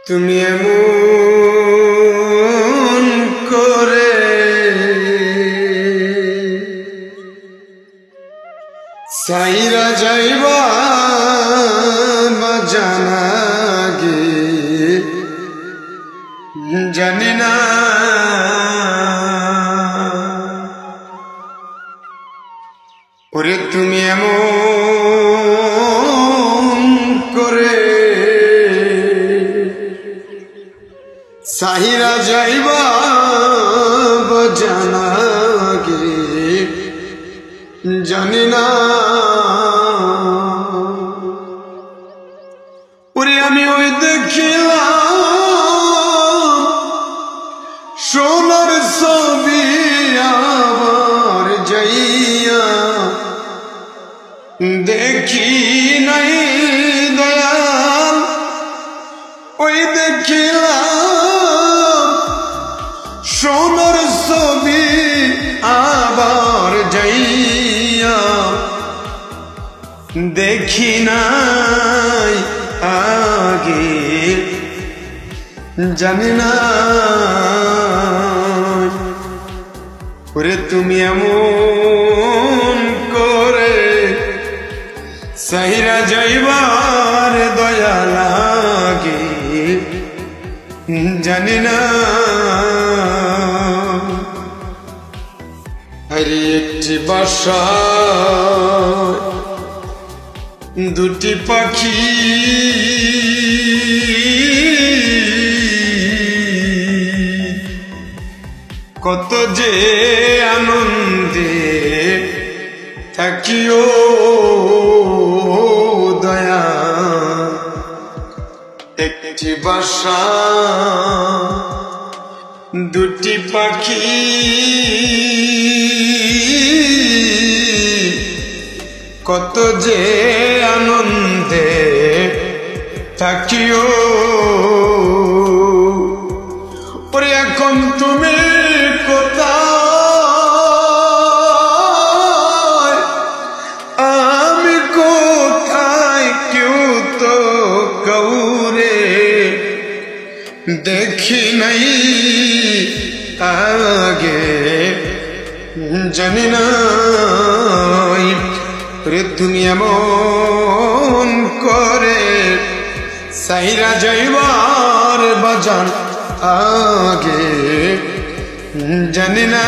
তুমি এমন করে সাইরা যাইবা জানা গে জানি না ওরে তুমি এমন করে সাহিরা যাইবা জানা গে জানি না ওরে আমি ওই দেখিলাম সোনার ছবি আবার যাইয়া দেখি নাই দয়াল ওই দেখিলাম সোনার ছবি আবার যাইয়া দেখি নাই আগে জানি না ওরে তুমি এমন করে সাহিরা যাইবার দয়া লাগে জানি না আরে একটি বাসা দুটি পাখি কত যে আনন্দে থাকিও দয়া একটি বাসা দুটি পাখি কত যে আনন্দে থাকিও ওরে এখন তুমি কোথায় আমি কোথায় কেউ তো কাউরে দেখি নাই আগে জানি না রে তুমি এমন করে সাইরা যাইবার বাজান আগে জানি না।